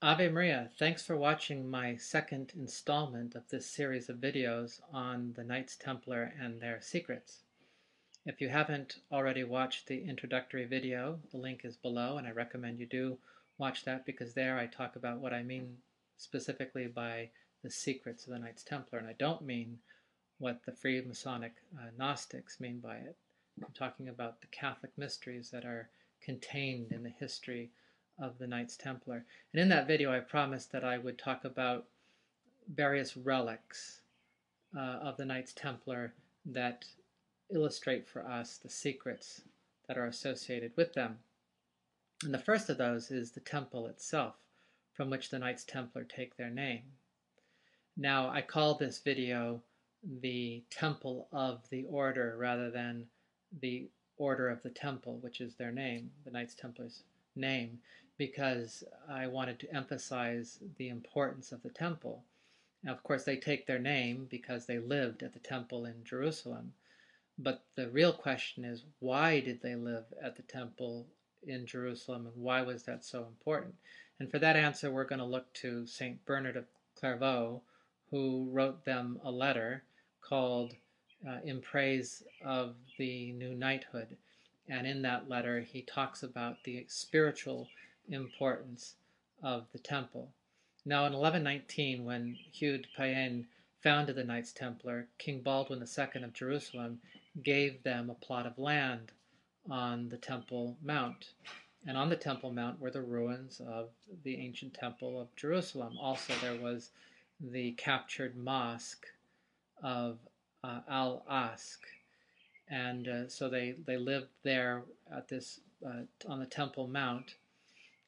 Ave Maria, thanks for watching my second installment of this series of videos on the Knights Templar and their secrets. If you haven't already watched the introductory video, the link is below, and I recommend you do watch that because there I talk about what I mean specifically by the secrets of the Knights Templar, and I don't mean what the Freemasonic Gnostics mean by it. I'm talking about the Catholic mysteries that are contained in the history of the Knights Templar. And in that video I promised that I would talk about various relics of the Knights Templar that illustrate for us the secrets that are associated with them. And the first of those is the temple itself, from which the Knights Templar take their name. Now, I call this video the Temple of the Order rather than the Order of the Temple, which is their name, the Knights Templar's name, because I wanted to emphasize the importance of the temple. Now, of course, they take their name because they lived at the temple in Jerusalem. But the real question is, why did they live at the temple in Jerusalem, and why was that so important? And for that answer, we're going to look to St. Bernard of Clairvaux, who wrote them a letter called In Praise of the New Knighthood. And in that letter, he talks about the spiritual importance of the temple. Now, in 1119, when Hugh de Payenne founded the Knights Templar, King Baldwin II of Jerusalem gave them a plot of land on the Temple Mount. And on the Temple Mount were the ruins of the ancient Temple of Jerusalem. Also, there was the captured mosque of Al-Aqsa. And so they lived there at this on the Temple Mount,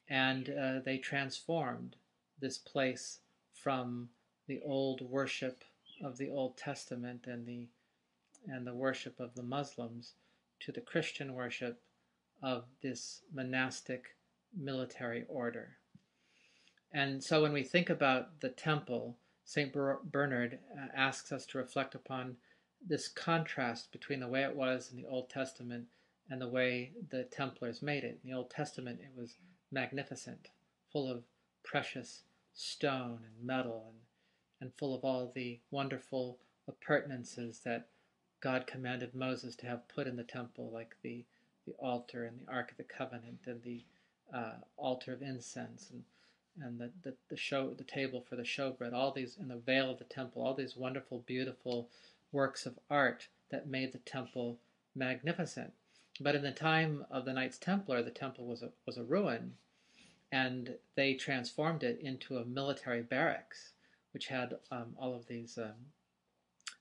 and they transformed this place from the old worship of the Old Testament and the worship of the Muslims to the Christian worship of this monastic military order. And so when we think about the temple, St. Bernard asks us to reflect upon this contrast between the way it was in the Old Testament and the way the Templars made it. In the Old Testament, it was magnificent, full of precious stone and metal, and full of all the wonderful appurtenances that God commanded Moses to have put in the temple, like the altar and the Ark of the Covenant and the altar of incense and the table for the showbread, all these, in the veil of the temple, all these wonderful, beautiful works of art that made the temple magnificent. But in the time of the Knights Templar, the temple was a ruin, and they transformed it into a military barracks, which had all of these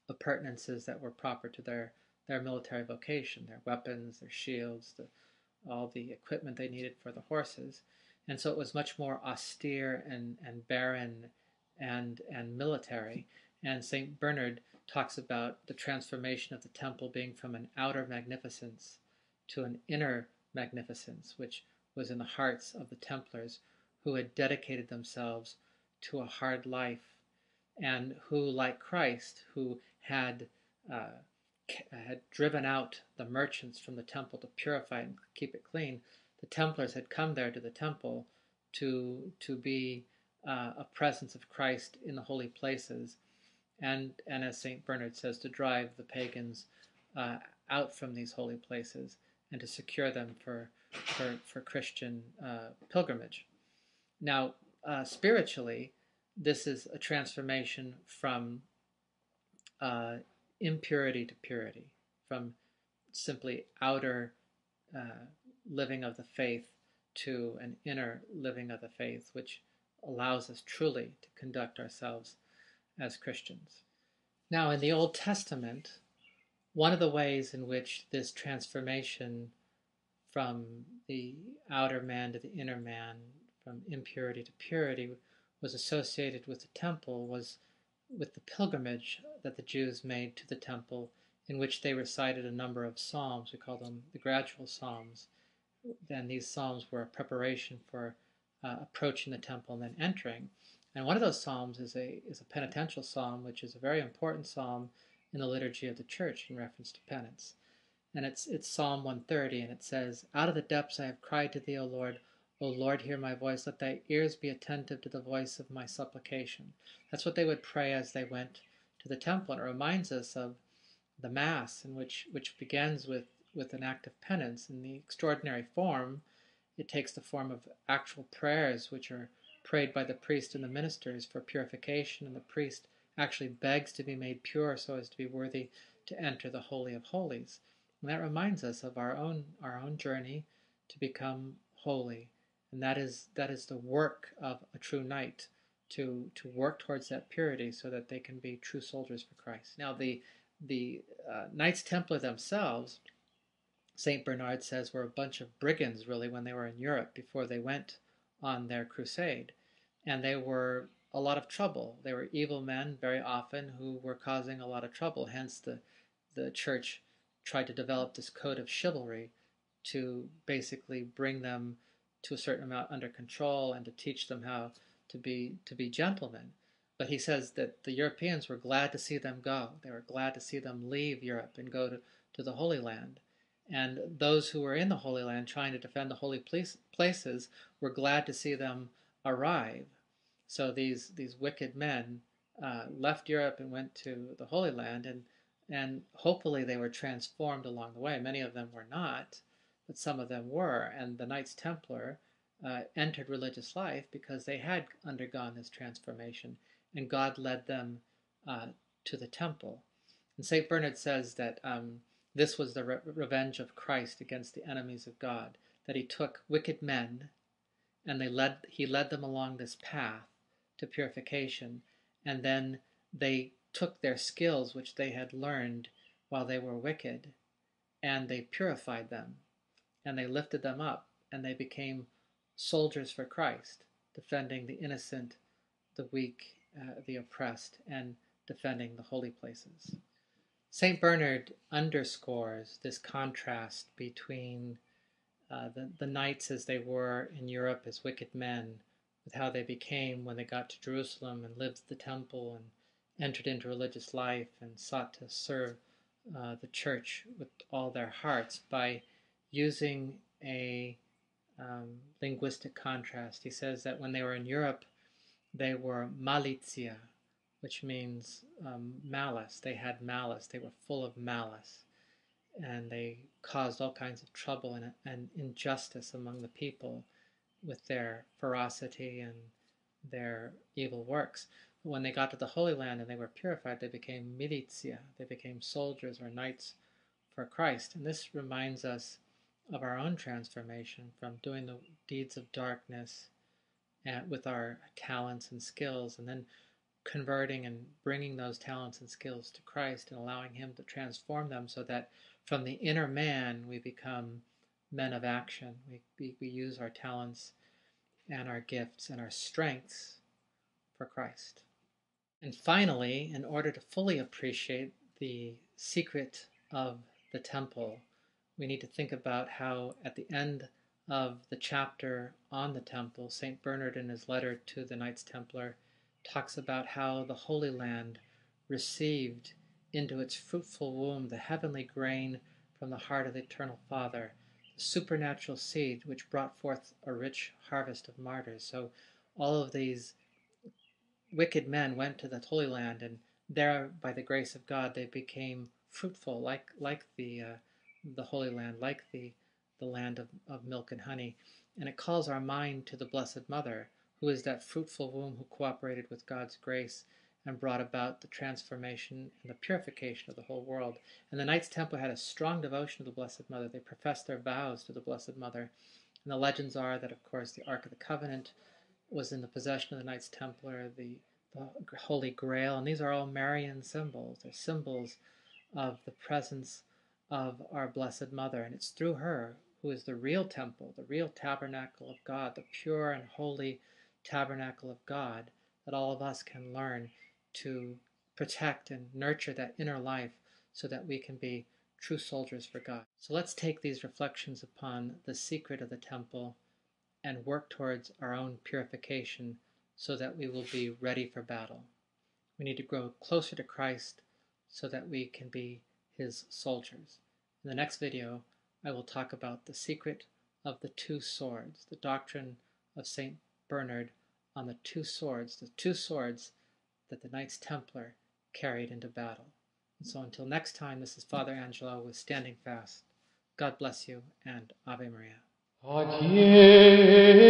appurtenances that were proper to their military vocation, their weapons, their shields, all the equipment they needed for the horses. And so it was much more austere and barren and military. And St. Bernard talks about the transformation of the temple being from an outer magnificence to an inner magnificence, which was in the hearts of the Templars, who had dedicated themselves to a hard life, and who, like Christ, who had driven out the merchants from the temple to purify and keep it clean, the Templars had come there to the temple to be a presence of Christ in the holy places, and as St. Bernard says, to drive the pagans out from these holy places and to secure them for Christian pilgrimage. Now, spiritually, this is a transformation from impurity to purity, from simply outer living of the faith to an inner living of the faith, which allows us truly to conduct ourselves as Christians. Now, in the Old Testament, one of the ways in which this transformation from the outer man to the inner man, from impurity to purity, was associated with the temple was with the pilgrimage that the Jews made to the temple, in which they recited a number of psalms. We call them the Gradual Psalms. And these psalms were a preparation for approaching the temple and then entering. And one of those psalms is a penitential psalm, which is a very important psalm in the liturgy of the church in reference to penance. And it's Psalm 130, and it says, "Out of the depths I have cried to thee, O Lord. O Lord, hear my voice. Let thy ears be attentive to the voice of my supplication. That's what they would pray as they went to the temple. And it reminds us of the Mass, which begins with an act of penance. In the extraordinary form, it takes the form of actual prayers, which are prayed by the priest and the ministers for purification, and the priest actually begs to be made pure so as to be worthy to enter the Holy of Holies. And that reminds us of our own journey to become holy. And that is the work of a true knight, to work towards that purity so that they can be true soldiers for Christ. Now, the Knights Templar themselves, St. Bernard says, were a bunch of brigands, really, when they were in Europe before they went on their crusade. And they were a lot of trouble. They were evil men, very often, who were causing a lot of trouble. Hence, the church tried to develop this code of chivalry to basically bring them to a certain amount under control and to teach them how to be gentlemen. But he says that the Europeans were glad to see them go. They were glad to see them leave Europe and go to the Holy Land. And those who were in the Holy Land trying to defend the holy places were glad to see them arrive. So these wicked men left Europe and went to the Holy Land, and hopefully they were transformed along the way. Many of them were not, but some of them were. And the Knights Templar entered religious life because they had undergone this transformation, and God led them to the temple. And St. Bernard says that this was the revenge of Christ against the enemies of God, that he took wicked men and he led them along this path to purification, and then they took their skills which they had learned while they were wicked, and they purified them, and they lifted them up, and they became soldiers for Christ, defending the innocent, the weak, the oppressed, and defending the holy places. St. Bernard underscores this contrast between the knights as they were in Europe as wicked men, with how they became when they got to Jerusalem and lived at the temple and entered into religious life and sought to serve the church with all their hearts by using a linguistic contrast. He says that when they were in Europe, they were malitia, which means malice. They had malice. They were full of malice. And they caused all kinds of trouble and injustice among the people with their ferocity and their evil works. But when they got to the Holy Land and they were purified, they became militia. They became soldiers or knights for Christ. And this reminds us of our own transformation from doing the deeds of darkness with our talents and skills, and then converting and bringing those talents and skills to Christ and allowing him to transform them so that from the inner man we become men of action. We use our talents and our gifts and our strengths for Christ. And finally, in order to fully appreciate the secret of the temple, we need to think about how at the end of the chapter on the temple, St. Bernard in his letter to the Knights Templar talks about how the Holy Land received into its fruitful womb the heavenly grain from the heart of the Eternal Father, the supernatural seed which brought forth a rich harvest of martyrs. So all of these wicked men went to the Holy Land, and there, by the grace of God, they became fruitful, like the Holy Land, like the land of milk and honey. And it calls our mind to the Blessed Mother, who is that fruitful womb who cooperated with God's grace and brought about the transformation and the purification of the whole world. And the Knights Templar had a strong devotion to the Blessed Mother. They professed their vows to the Blessed Mother. And the legends are that, of course, the Ark of the Covenant was in the possession of the Knights Templar, the Holy Grail, and these are all Marian symbols. They're symbols of the presence of our Blessed Mother, and it's through her, who is the real temple, the real tabernacle of God, the pure and holy tabernacle of God, that all of us can learn to protect and nurture that inner life so that we can be true soldiers for God. So let's take these reflections upon the secret of the temple and work towards our own purification so that we will be ready for battle. We need to grow closer to Christ so that we can be his soldiers. In the next video, I will talk about the secret of the two swords, the doctrine of St. Bernard on the two swords that the Knights Templar carried into battle. And so until next time, this is Father Angelo with Standing Fast. God bless you, and Ave Maria. Adieu.